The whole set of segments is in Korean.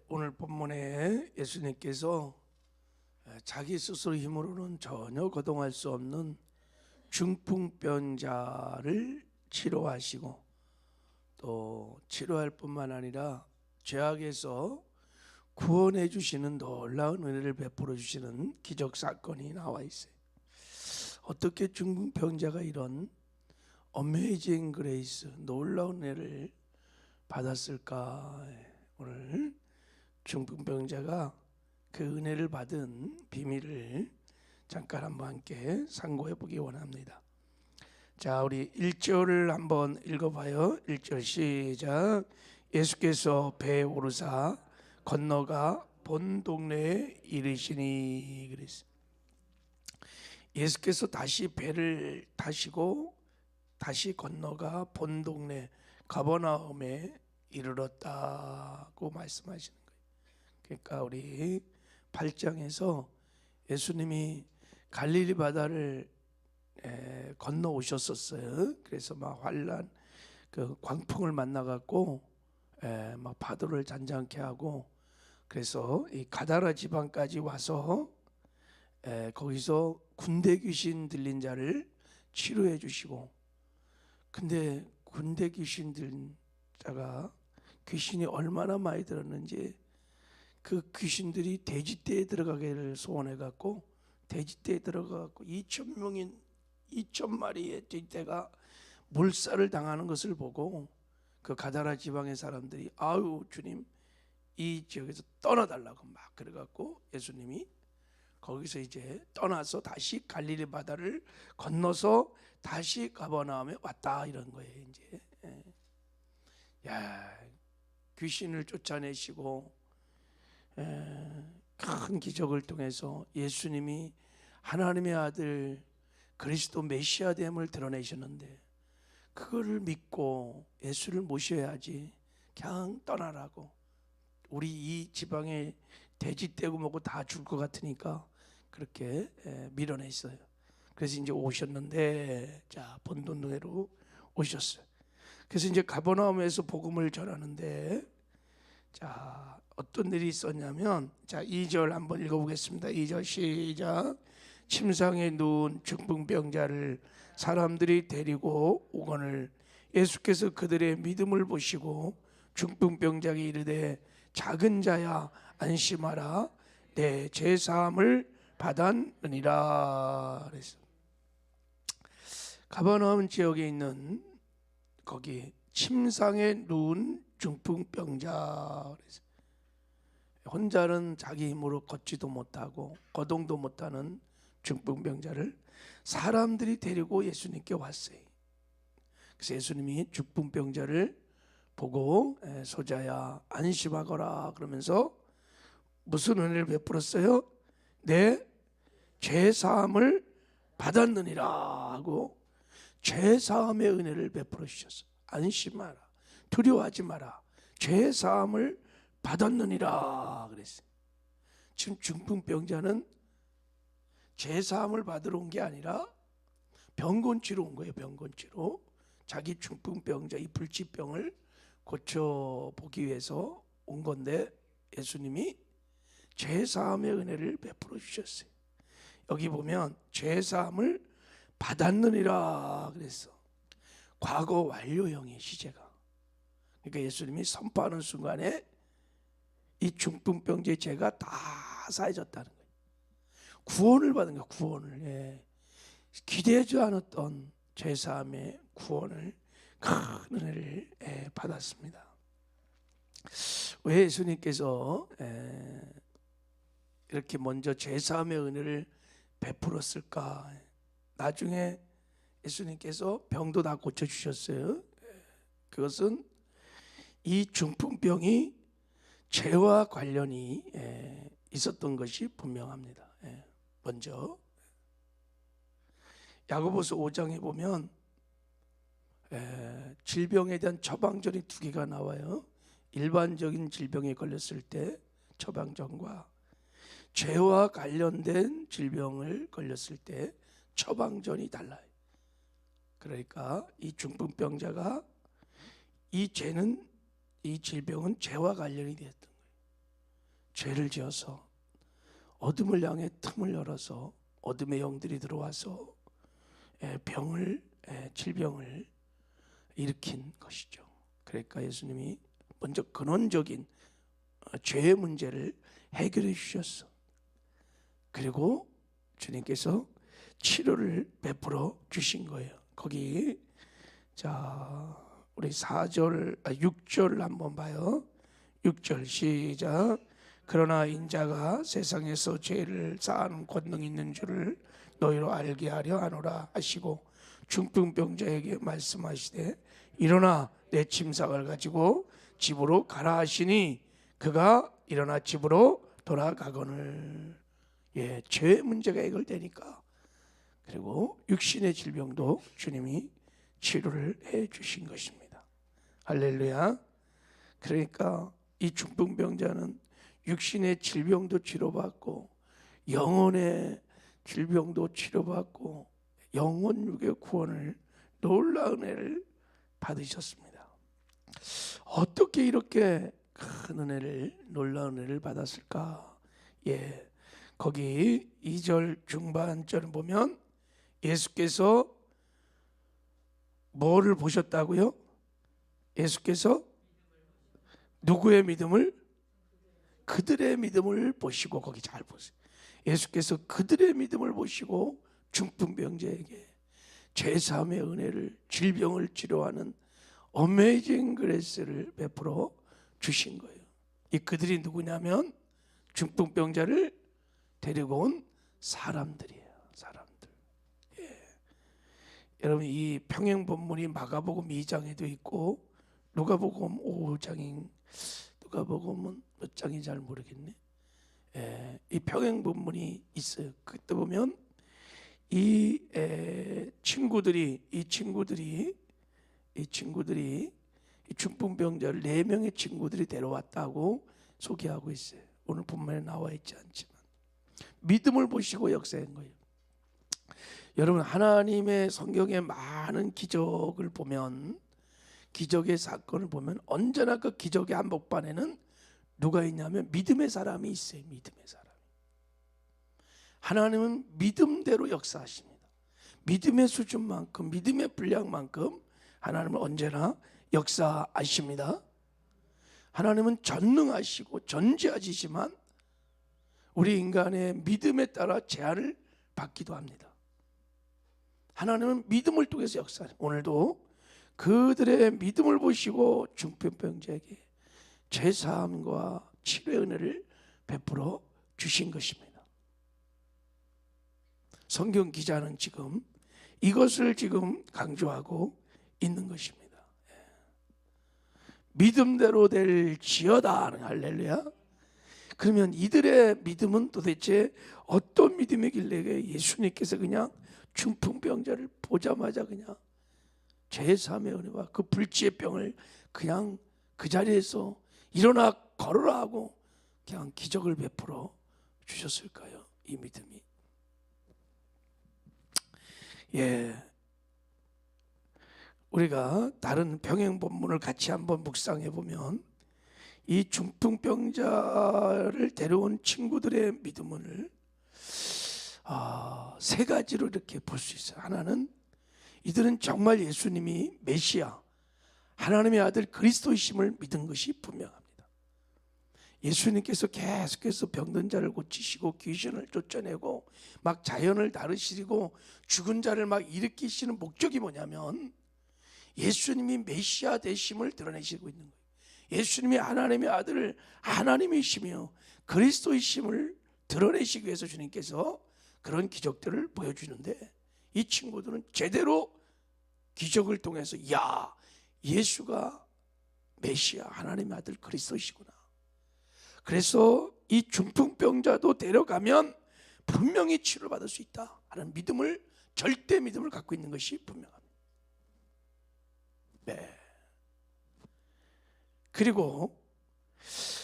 오늘 본문에 예수님께서 자기 스스로 힘으로는 전혀 거동할 수 없는 중풍병자를 치료하시고 또 치료할 뿐만 아니라 죄악에서 구원해 주시는 놀라운 은혜를 베풀어 주시는 기적 사건이 나와 있어요. 어떻게 중풍병자가 이런 어메이징 그레이스, 놀라운 은혜를 받았을까? 오늘 중풍병자가 그 은혜를 받은 비밀을 잠깐 한번 함께 상고해 보기 원합니다. 자, 우리 1절을 한번 읽어봐요. 1절 시작. 예수께서 배에 오르사 건너가 본 동네에 이르시니 그랬어요. 예수께서 다시 배를 타시고 다시 건너가 본 동네 가버나움에 이르렀다고 말씀하시는 거예요. 그러니까 우리 8장에서 예수님이 갈릴리 바다를 건너 오셨었어요. 그래서 막 환란 그 광풍을 만나 갖고 막 파도를 잔잔케 하고, 그래서 이 가다라 지방까지 와서 거기서 군대 귀신 들린 자를 치료해 주시고, 근데 군대 귀신 들린 자가 귀신이 얼마나 많이 들었는지 그 귀신들이 돼지떼에 들어가기를 소원해 갖고 돼지떼에 들어가 갖고 2,000마리의 돼지떼가 물살을 당하는 것을 보고 그 가다라 지방의 사람들이 아유 주님 이 지역에서 떠나달라고 막 그래 갖고 예수님이 거기서 이제 떠나서 다시 갈릴리 바다를 건너서 다시 가버나움에 왔다 이런 거예요. 이제 야, 귀신을 쫓아내시고 큰 기적을 통해서 예수님이 하나님의 아들 그리스도 메시아됨을 드러내셨는데 그거를 믿고 예수를 모셔야지 그냥 떠나라고, 우리 이 지방에 돼지 떼고 먹고 다 줄 것 같으니까 그렇게 밀어냈어요. 그래서 이제 오셨는데, 자 본동네로 오셨어요. 그래서 이제 가버나움에서 복음을 전하는데, 자 어떤 일이 있었냐면, 자 2절 한번 읽어보겠습니다. 2절 시작. 침상에 누운 중풍병자를 사람들이 데리고 오거늘 예수께서 그들의 믿음을 보시고 중풍병자에게 이르되 작은 자야 안심하라 내 죄사함을 받았느니라 그랬어. 가버나움 지역에 있는 거기 침상에 누운 중풍병자 그랬어. 혼자는 자기 힘으로 걷지도 못하고 거동도 못하는 중풍병자를 사람들이 데리고 예수님께 왔어요. 그래서 예수님이 중풍병자를 보고 소자야 안심하거라 그러면서 무슨 은혜를 베풀었어요? 내 죄사함을 받았느니라 하고 죄사함의 은혜를 베풀어 주셨어요. 안심하라, 두려워하지 마라, 죄사함을 받았느니라 그랬어요. 지금 중풍병자는 죄사함을 받으러 온 게 아니라 병곤치로 온 거예요. 병곤치로 자기 중풍병자 이 불치병을 고쳐보기 위해서 온 건데 예수님이 죄사함의 은혜를 베풀어 주셨어요. 여기 보면 죄사함을 받았느니라 그랬어. 과거 완료형의 시제가. 그러니까 예수님이 선포하는 순간에 이 중풍병자의 죄가 다 사해졌다는 거예요. 구원을 받은 거예요. 구원을. 기대하지 않았던 죄사함의 구원을, 큰 은혜를 받았습니다. 왜 예수님께서 이렇게 먼저 죄사함의 은혜를 베풀었을까? 나중에 예수님께서 병도 다 고쳐주셨어요. 그것은 이 중풍병이 죄와 관련이 있었던 것이 분명합니다. 먼저 야고보서 5장에 보면 질병에 대한 처방전이 두 개가 나와요. 일반적인 질병에 걸렸을 때 처방전과 죄와 관련된 질병을 걸렸을 때 처방전이 달라요. 그러니까 이 중풍병자가 이 질병은 죄와 관련이 되었던 거예요. 죄를 지어서 어둠을 향해 틈을 열어서 어둠의 영들이 들어와서 질병을 일으킨 것이죠. 그러니까 예수님이 먼저 근원적인 죄의 문제를 해결해 주셨어. 그리고 주님께서 치료를 베풀어 주신 거예요. 거기 우리 6절 한번 봐요. 6절 시작. 그러나 인자가 세상에서 죄를 사하는 권능이 있는 줄을 너희로 알게 하려 하노라 하시고 중풍병자에게 말씀하시되 일어나 내 침상을 가지고 집으로 가라 하시니 그가 일어나 집으로 돌아가거늘. 죄의 문제가 해결되니까. 그리고 육신의 질병도 주님이 치료를 해 주신 것입니다. 할렐루야. 그러니까 이 중풍병자는 육신의 질병도 치료받고 영혼의 질병도 치료받고 영혼 육의 구원을 놀라운 은혜를 받으셨습니다. 어떻게 이렇게 큰 은혜를, 놀라운 은혜를 받았을까? 거기 2절 중반절을 보면 예수께서 뭐를 보셨다고요? 예수께서 누구의 믿음을? 그들의 믿음을 보시고, 거기 잘 보세요. 예수께서 그들의 믿음을 보시고 중풍병자에게 죄사함의 은혜를, 질병을 치료하는 어메이징 그레이스를 베풀어 주신 거예요. 이 그들이 누구냐면 중풍병자를 데리고 온 사람들이에요. 사람들. 여러분, 이 평행 본문이 마가복음 2장에도 있고 누가복음 5장인, 누가복음은 몇 장인지 잘 모르겠네. 이 평행 본문이 있어요. 그때 보면 이 친구들이 이 중풍병자를 4명의 친구들이 데려왔다고 소개하고 있어요. 오늘 본문에 나와 있지 않지만 믿음을 보시고 역사한 거예요. 여러분, 하나님의 성경의 많은 기적을 보면, 기적의 사건을 보면 언제나 그 기적의 한복판에는 누가 있냐면 믿음의 사람이 있어요. 믿음의 사람. 하나님은 믿음대로 역사하십니다. 믿음의 수준만큼, 믿음의 분량만큼 하나님은 언제나 역사하십니다. 하나님은 전능하시고 전지하시지만 우리 인간의 믿음에 따라 제한을 받기도 합니다. 하나님은 믿음을 통해서 역사하십니다. 오늘도 그들의 믿음을 보시고 중풍병자에게 죄사함과 치료의 은혜를 베풀어 주신 것입니다. 성경 기자는 지금 이것을 지금 강조하고 있는 것입니다. 믿음대로 될지어다. 할렐루야. 그러면 이들의 믿음은 도대체 어떤 믿음이길래 예수님께서 그냥 중풍병자를 보자마자 그냥 죄사함의 은혜와 그 불치의 병을 그냥 그 자리에서 일어나 걸으라 하고 그냥 기적을 베풀어 주셨을까요? 이 믿음이. 우리가 다른 병행 본문을 같이 한번 묵상해 보면 이 중풍병자를 데려온 친구들의 믿음을 3가지로 이렇게 볼 수 있어요. 하나는 이들은 정말 예수님이 메시아, 하나님의 아들 그리스도이심을 믿은 것이 분명합니다. 예수님께서 계속해서 병든 자를 고치시고 귀신을 쫓아내고 막 자연을 다루시고 죽은 자를 막 일으키시는 목적이 뭐냐면 예수님이 메시아 되심을 드러내시고 있는 거예요. 예수님이 하나님의 아들, 하나님이시며 그리스도이심을 드러내시기 위해서 주님께서 그런 기적들을 보여주는데, 이 친구들은 제대로 기적을 통해서 예수가 메시아, 하나님의 아들 그리스도이시구나. 그래서 이 중풍병자도 데려가면 분명히 치료받을 수 있다 하는 믿음을, 절대 믿음을 갖고 있는 것이 분명합니다. 그리고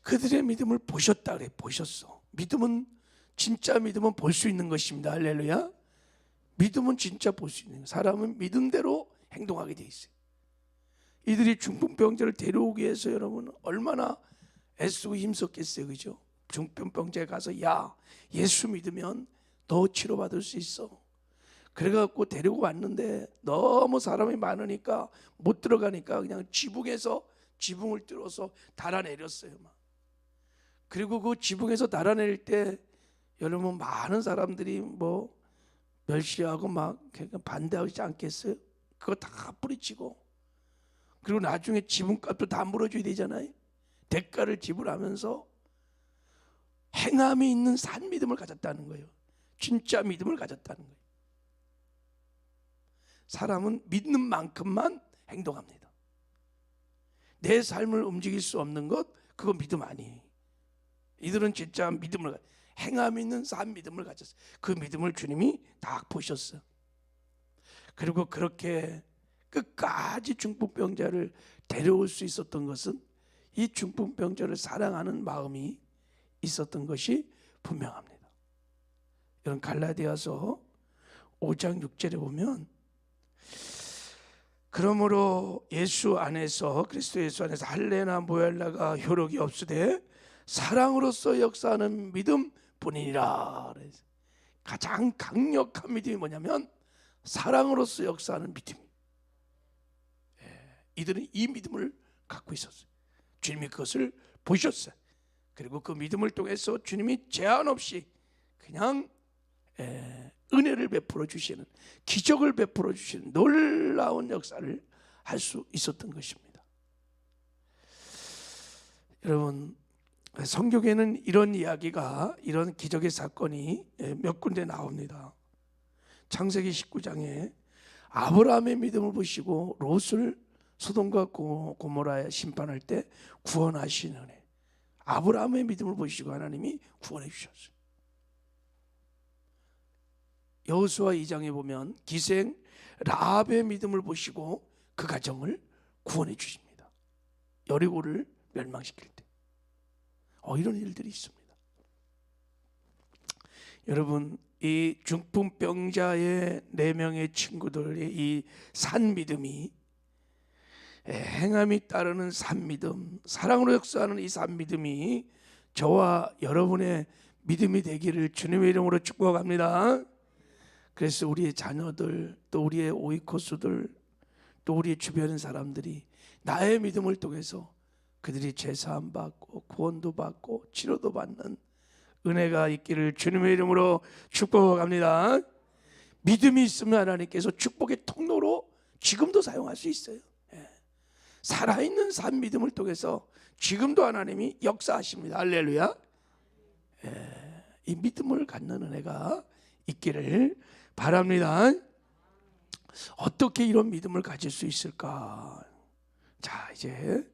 그들의 믿음을 보셨다 그래. 보셨어. 믿음은, 진짜 믿음은 볼 수 있는 것입니다. 할렐루야. 믿음은 진짜 볼 수 있는 거예요. 사람은 믿음대로 행동하게 돼 있어요. 이들이 중풍병자를 데려오기 위해서 여러분 얼마나 애쓰고 힘썼겠어요, 그죠? 중풍병자에 가서 야, 예수 믿으면 너 치료받을 수 있어. 그래갖고 데리고 왔는데 너무 사람이 많으니까 못 들어가니까 그냥 지붕에서 지붕을 뚫어서 달아내렸어요. 막. 그리고 그 지붕에서 달아낼 때 여러분 많은 사람들이 뭐 멸시하고 막 반대하지 않겠어요? 그거 다 뿌리치고 그리고 나중에 지붕값도 다 물어줘야 되잖아요. 대가를 지불하면서 행함이 있는 산 믿음을 가졌다는 거예요. 진짜 믿음을 가졌다는 거예요. 사람은 믿는 만큼만 행동합니다. 내 삶을 움직일 수 없는 것, 그거 믿음 아니에요. 이들은 진짜 믿음을, 행함 있는 산 믿음을 가졌어요. 그 믿음을 주님이 딱 보셨어요. 그리고 그렇게 끝까지 중풍병자를 데려올 수 있었던 것은 이 중풍병자를 사랑하는 마음이 있었던 것이 분명합니다. 이런 갈라디아서 5장 6절에 보면 그러므로 예수 안에서 그리스도 예수 안에서 할례나 모할라가 효력이 없으되 사랑으로서 역사하는 믿음 뿐이니라. 가장 강력한 믿음이 뭐냐면 사랑으로서 역사하는 믿음. 이들은 이 믿음을 갖고 있었어요. 주님이 그것을 보셨어요. 그리고 그 믿음을 통해서 주님이 제한 없이 그냥 은혜를 베풀어 주시는, 기적을 베풀어 주시는 놀라운 역사를 할 수 있었던 것입니다. 여러분, 성경에는 이런 이야기가, 이런 기적의 사건이 몇 군데 나옵니다. 창세기 19장에 아브라함의 믿음을 보시고 롯을 소돔과 고모라에 심판할 때 구원하시는 은혜, 아브라함의 믿음을 보시고 하나님이 구원해 주셨어요. 여호수아 2장에 보면 기생 라합의 믿음을 보시고 그 가정을 구원해 주십니다. 여리고를 멸망시킬 때 이런 일들이 있습니다. 여러분, 이 중풍병자의 4명의 친구들의 이 산 믿음이, 행함이 따르는 산 믿음, 사랑으로 역사하는 이 산 믿음이 저와 여러분의 믿음이 되기를 주님의 이름으로 축복합니다. 그래서 우리의 자녀들, 또 우리의 오이코스들, 또 우리의 주변 사람들이 나의 믿음을 통해서 그들이 죄사함 받고 구원도 받고 치료도 받는 은혜가 있기를 주님의 이름으로 축복합니다. 믿음이 있으면 하나님께서 축복의 통로로 지금도 사용할 수 있어요. 살아있는 산 믿음을 통해서 지금도 하나님이 역사하십니다. 할렐루야. 이 믿음을 갖는 은혜가 있기를 바랍니다. 어떻게 이런 믿음을 가질 수 있을까? 자, 이제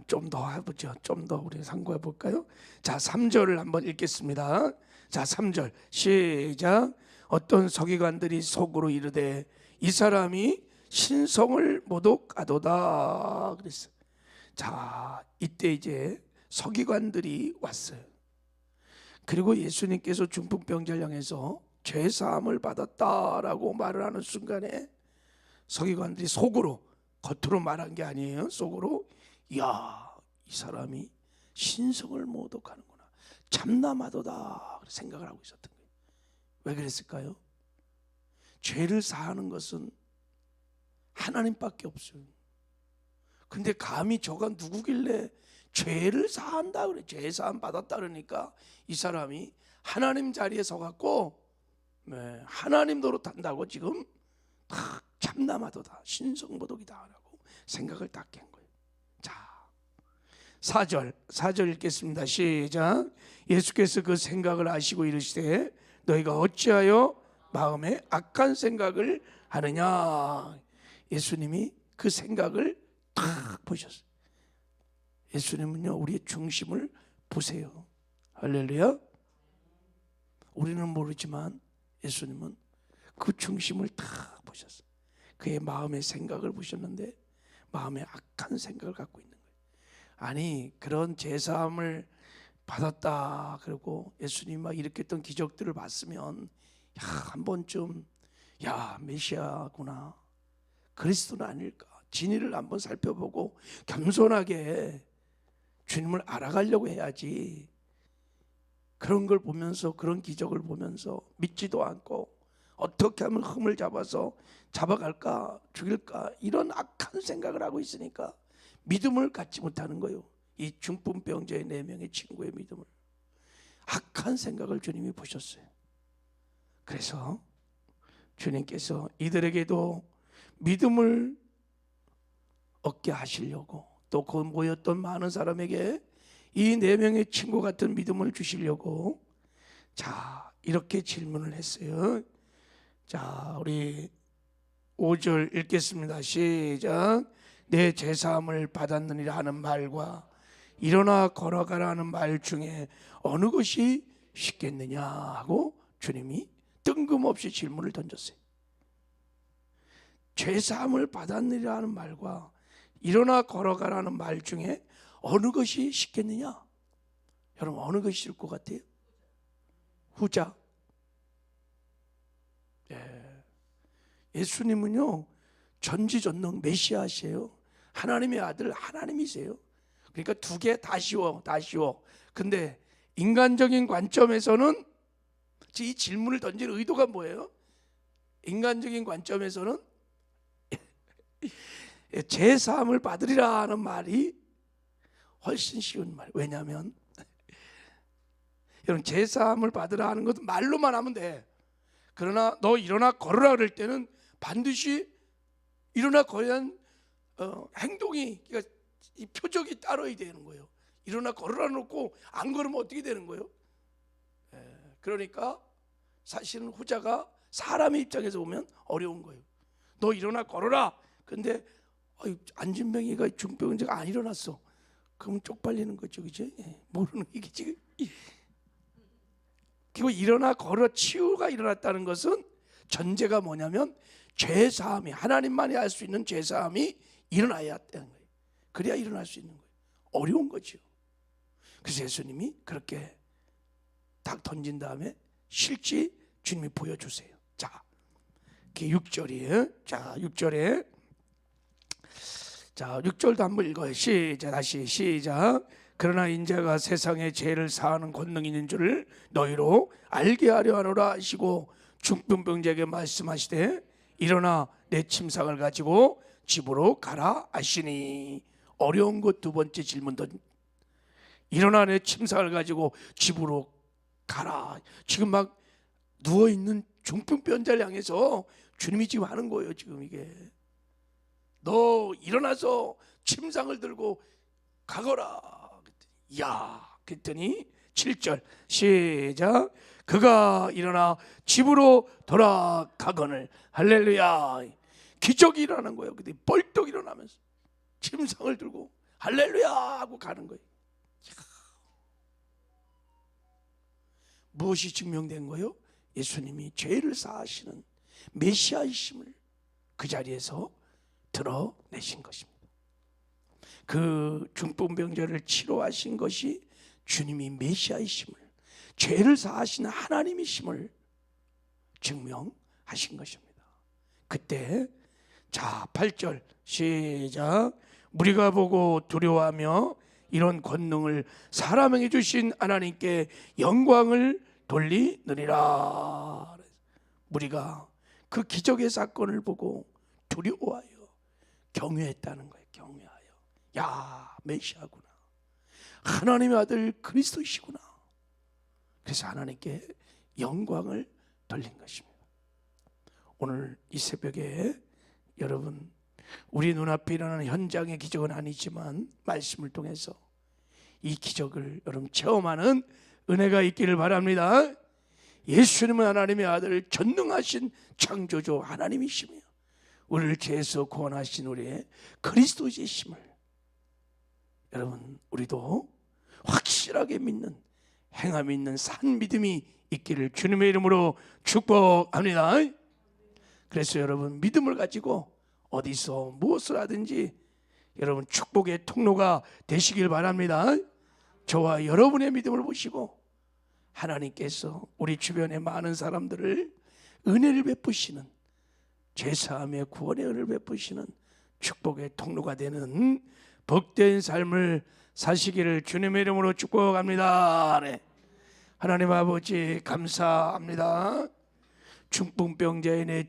좀 더 해보죠. 좀 더 우리 상고해 볼까요? 자, 3절을 한번 읽겠습니다. 자, 3절 시작. 어떤 서기관들이 속으로 이르되 이 사람이 신성을 모독하도다 그랬어요. 자, 이때 이제 서기관들이 왔어요. 그리고 예수님께서 중풍병자를 향해서 죄사함을 받았다라고 말을 하는 순간에 서기관들이 속으로, 겉으로 말한 게 아니에요. 속으로, 이야, 이 사람이 신성을 모독하는구나, 참남하도다 생각을 하고 있었던 거예요. 왜 그랬을까요? 죄를 사하는 것은 하나님밖에 없어요. 근데 감히 저가 누구길래 죄를 사한다 그래, 죄사함 받았다 그러니까 이 사람이 하나님 자리에 서갖고 하나님 노릇한다고 지금 다 참남하도다, 신성모독이다라고 생각을 딱 깬 거예요. 자, 4절 읽겠습니다. 시작. 예수께서 그 생각을 아시고 이르시되 너희가 어찌하여 마음에 악한 생각을 하느냐. 예수님이 그 생각을 딱 보셨어요. 예수님은요, 우리의 중심을 보세요. 할렐루야. 우리는 모르지만 예수님은 그 중심을 딱 보셨어요. 그의 마음의 생각을 보셨는데 마음에 악한 생각을 갖고 있는 거예요. 아니, 그런 제사함을 받았다 그러고 예수님 막 일으켰던 기적들을 봤으면 한 번쯤 메시아구나, 그리스도는 아닐까, 진리를 한번 살펴보고 겸손하게 주님을 알아가려고 해야지. 그런 걸 보면서, 그런 기적을 보면서 믿지도 않고 어떻게 하면 흠을 잡아서 잡아갈까, 죽일까, 이런 악한 생각을 하고 있으니까 믿음을 갖지 못하는 거예요. 이 중풍병자의 4명의 친구의 믿음을, 악한 생각을 주님이 보셨어요. 그래서 주님께서 이들에게도 믿음을 얻게 하시려고, 또 그 모였던 많은 사람에게 이 4명의 친구 같은 믿음을 주시려고, 자, 이렇게 질문을 했어요. 자, 우리 5절 읽겠습니다. 시작. 내 제사함을 받았느니라 하는 말과 일어나 걸어가라 하는 말 중에 어느 것이 쉽겠느냐 하고 주님이 뜬금없이 질문을 던졌어요. 제사함을 받았느니라 하는 말과 일어나 걸어가라는 말 중에 어느 것이 쉽겠느냐? 여러분, 어느 것이 쉬울 것 같아요? 후자. 예수님은요, 전지전능 메시아시에요. 하나님의 아들, 하나님이세요. 그러니까 2개 다 쉬워, 다 쉬워. 근데 인간적인 관점에서는, 이 질문을 던질 의도가 뭐예요? 인간적인 관점에서는 제사함을 받으리라 하는 말이 훨씬 쉬운 말. 왜냐하면 여러분, 제사함을 받으라 하는 것은 말로만 하면 돼. 그러나 너 일어나 걸으라 그럴 때는 반드시 일어나 걸어야 하는 행동이, 그러니까 이 표적이 따라야 되는 거예요. 일어나 걸으라 놓고 안 걸으면 어떻게 되는 거예요? 그러니까 사실은 후자가 사람의 입장에서 보면 어려운 거예요. 너 일어나 걸어라. 근데 안진뱅이가 중병자가 안 일어났어. 그러면 쪽팔리는 거죠, 그죠? 모르는 이게 지금. 그리고 일어나 걸어 치유가 일어났다는 것은 전제가 뭐냐면 죄사함이, 하나님만이 할 수 있는 죄사함이 일어나야 되는 거예요. 그래야 일어날 수 있는 거예요. 어려운 거죠. 그래서 예수님이 그렇게 딱 던진 다음에 실제 주님이 보여주세요. 자, 6절이에요. 자, 6절에, 자, 6절도 한번 읽어요. 시작. 다시 시작. 그러나 인자가 세상에 죄를 사하는 권능이 있는 줄을 너희로 알게 하려 하노라 하시고 중풍병자에게 말씀하시되 일어나 내 침상을 가지고 집으로 가라 하시니. 어려운 것 2번째 질문도, 일어나 내 침상을 가지고 집으로 가라. 지금 막 누워있는 중풍병자를 향해서 주님이 지금 하는 거예요. 지금 이게, 너 일어나서 침상을 들고 가거라. 야, 그랬더니 7절 시작. 그가 일어나 집으로 돌아가거늘. 할렐루야. 기적이 일어나는 거예요. 근데 벌떡 일어나면서 침상을 들고 할렐루야 하고 가는 거예요. 무엇이 증명된 거예요? 예수님이 죄를 사하시는 메시아이심을 그 자리에서 드러내신 것입니다. 그 중풍병자를 치료하신 것이 주님이 메시아이심을, 죄를 사하시는 하나님이심을 증명하신 것입니다. 그때, 자, 8절 시작. 무리가 보고 두려워하며 이런 권능을 사람에게 주신 하나님께 영광을 돌리느니라. 무리가 그 기적의 사건을 보고 두려워하여 경외했다는 거예요. 경외하여, 야, 메시아구나, 하나님의 아들 그리스도이시구나. 그래서 하나님께 영광을 돌린 것입니다. 오늘 이 새벽에 여러분, 우리 눈앞에 일어나는 현장의 기적은 아니지만 말씀을 통해서 이 기적을 여러분 체험하는 은혜가 있기를 바랍니다. 예수님은 하나님의 아들, 전능하신 창조주 하나님이시며 우리를 죄에서 구원하신 우리의 그리스도이심을 여러분, 우리도 확실하게 믿는, 행함이 있는 산 믿음이 있기를 주님의 이름으로 축복합니다. 그래서 여러분, 믿음을 가지고 어디서 무엇을 하든지 여러분 축복의 통로가 되시길 바랍니다. 저와 여러분의 믿음을 보시고 하나님께서 우리 주변의 많은 사람들을 은혜를 베푸시는, 죄사함의 구원의 은혜를 베푸시는 축복의 통로가 되는 복된 삶을 사시기를 주님의 이름으로 축복합니다. 네. 하나님 아버지 감사합니다. 중풍병자의 내